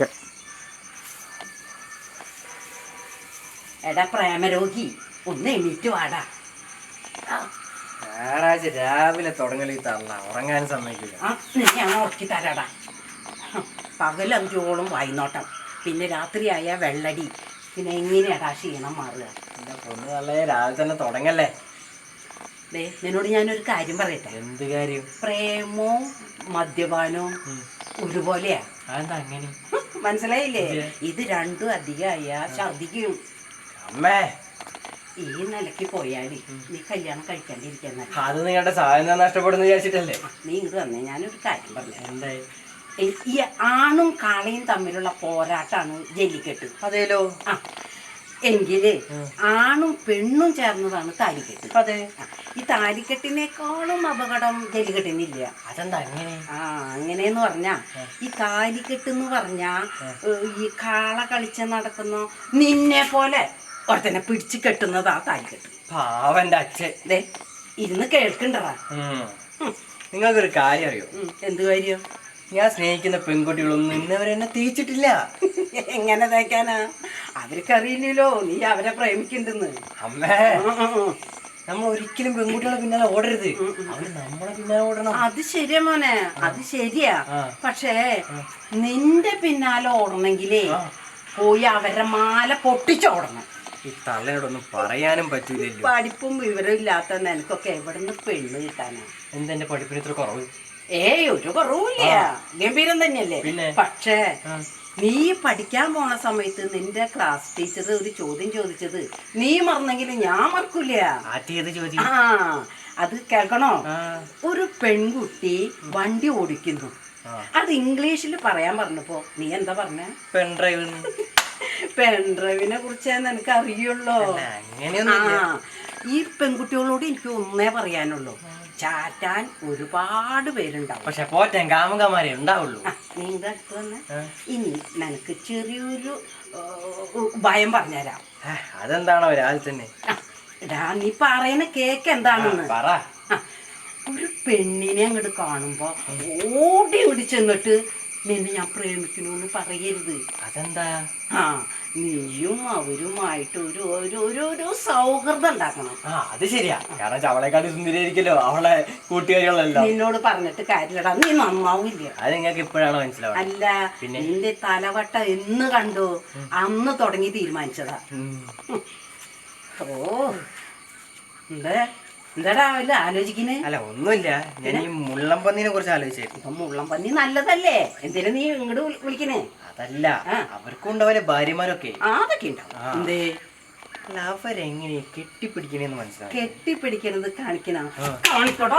Okay. എടാ പ്രേമരോഗി, ഒന്ന് എണീറ്റ് വാടാ. ഞായറാഴ്ച രാവിലെ തുടങ്ങലി തള്ള ഉറങ്ങാൻ സമ്മതിക്കില്ല. ഞാൻ ഉറക്കി തരാടാ. പകലഞ്ചോളം വായിനോട്ടം, പിന്നെ രാത്രിയായ വെള്ളടി, പിന്നെ എങ്ങനെയാടാ ക്ഷീണം മാറുക? എൻ്റെ പൊന്ന് തള്ളേ, രാവിലെ തന്നെ തുടങ്ങല്ലേ. ദേ, നിന്നോട് ഞാനൊരു കാര്യം പറയട്ടെ. എന്ത് കാര്യം? പ്രേമവും മദ്യപാനവും ഒരുപോലെയാ. അതെന്താ അങ്ങനെ? മനസ്സിലായില്ലേ? ഇത് രണ്ടും അധികമായ ഛർദിക്കും. അമ്മേ, ഈ നിലയ്ക്ക് പോയാല് നീ കല്യാണം കഴിക്കാണ്ടിരിക്കുന്ന. അത് നിങ്ങളുടെ സാധനം നഷ്ടപ്പെടുന്നു വിചാരിച്ചിട്ടല്ലേ? നീ ഇങ്ങോട്ട് വന്നേ, ഞാനൊരു കാര്യം പറഞ്ഞു. എന്തായി? ഈ ആണും കാളയും തമ്മിലുള്ള പോരാട്ടാണ് ജല്ലിക്കെട്ട്. അതേലോ. എങ്കില് ആണും പെണ്ണും ചേർന്നതാണ് താലിക്കെട്ട്. അതെ. ഈ താലിക്കെട്ടിനേക്കാളും അപകടം ജല്ലിക്കെട്ടിനില്ല. അതെന്താ അങ്ങനെ? അങ്ങനെയെന്ന് പറഞ്ഞാ, ഈ താലിക്കെട്ട് എന്ന് പറഞ്ഞാ ഈ കാള കളിച്ച് നടക്കുന്ന നിന്നെ പോലെ ഒരുത്തനെ പിടിച്ച് കെട്ടുന്നതാ താലിക്കെട്ട്. പാവന്റെ അച്ഛൻ ദേ ഇരുന്ന് കേൾക്കണ്ടടാ. നിങ്ങൾക്കൊരു കാര്യം അറിയോ? എന്ത് കാര്യം? ഞാൻ സ്നേഹിക്കുന്ന പെൺകുട്ടികളൊന്നും ഇന്നവരെന്നെ തേച്ചിട്ടില്ല. എങ്ങനെ തേക്കാനാ? അവർക്കറിയില്ലല്ലോ നീ അവരെ പ്രേമിക്കണ്ടെന്ന്. അമ്മേ, നമ്മൾ ഒരിക്കലും പെൺകുട്ടികളെ പിന്നാലെ ഓടരുത്. അവര് നമ്മളെ പിന്നാലെ ഓടണം. അത് ശരിയാ മോനെ, അത് ശരിയാ. പക്ഷേ നിന്റെ പിന്നാലെ ഓടണെങ്കിലേ പോയി അവരുടെ മാല പൊട്ടിച്ചോടണം. ഈ തള്ളയോടൊന്നും പറയാനും പറ്റൂലല്ലോ. പഠിപ്പും വിവരം ഇല്ലാത്ത നിനക്കൊക്കെ എവിടുന്ന് പെണ്ണ് കിട്ടാനാ? എന്തെന്റെ പഠിപ്പിന് ഇത്ര കുറവ്? ഒരു കുറവില്ല, ഗംഭീരം തന്നെയല്ലേ. പക്ഷേ നീ പഠിക്കാൻ പോണ സമയത്ത് നിന്റെ ക്ലാസ് ടീച്ചർ ഒരു ചോദ്യം ചോദിച്ചത് നീ മറന്നെങ്കിലും ഞാൻ മറക്കൂല. അത് കേൾക്കണോ? ഒരു പെൺകുട്ടി വണ്ടി ഓടിക്കുന്നു, അത് ഇംഗ്ലീഷിൽ പറയാൻ പറഞ്ഞപ്പോ നീ എന്താ പറഞ്ഞ? പെൺഡ്രൈവ്. പെൺഡ്രൈവിനെ കുറിച്ച് നിനക്ക് അറിയുള്ളോ? ഈ പെൺകുട്ടികളോട് എനിക്ക് ഒന്നേ പറയാനുള്ളൂ, ചാറ്റാൻ ഒരുപാട് പേരുണ്ടാവും, പക്ഷെ പോറ്റാൻ കാമുകന്മാരെ ഉണ്ടാവുള്ളൂ. നീ അടുത്ത് വന്ന് ഇനി നിനക്ക് ചെറിയൊരു ഭയം പറഞ്ഞുതരാം. അതെന്താണോ രാവിലെ തന്നെ? നീ പറയുന്ന കേക്ക് എന്താണെന്ന് പറ. ഒരു പെണ്ണിനെ അങ്ങോട്ട് കാണുമ്പോ ഓടി ഓടി ചെന്നിട്ട് നിന്നെ ഞാൻ പ്രേമിക്കണമെന്ന് പറയരുത്. അതെന്താ? നീയും അവരുമായിട്ട് ഒരു സൗഹൃദം ഉണ്ടാക്കണം. അത് ശരിയാ, കാരണം അവളെക്കാട്ടി സുന്ദരിയായിരിക്കല്ലോ അവളെ കൂട്ടുകാരികളല്ലോ. നിന്നോട് പറഞ്ഞിട്ട് കാര്യമില്ലടാ, നീ നന്നാവില്ല. അത് നിങ്ങൾക്ക് ഇപ്പോഴാണോ മനസ്സിലാവുക? അല്ല, നിന്റെ തലവട്ട എന്ന് കണ്ടു അന്ന് തുടങ്ങി തീരുമാനിച്ചതാ. എന്താടാ വല്ല ആലോചിക്കുന്നേ? അല്ല ഒന്നുമില്ല, ഞാൻ ഈ മുള്ളംപന്നിനെ കുറിച്ച് ആലോചിച്ചായിരുന്നു. മുള്ളംപന്നി നല്ലതല്ലേ, എന്തിനാ നീ ഇങ്ങോട്ട് വിളിക്കണേ? അതല്ല, അവർക്കുണ്ടാവില്ല ഭാര്യമാരൊക്കെ. അതൊക്കെ ഉണ്ടാവും. എന്തേ? അല്ല, അവരെങ്ങനെയാ കെട്ടിപ്പിടിക്കണേന്ന് മനസ്സിലാവും. കെട്ടിപ്പിടിക്കണത് കാണിക്കണ? കാണിക്കോട്ടോ.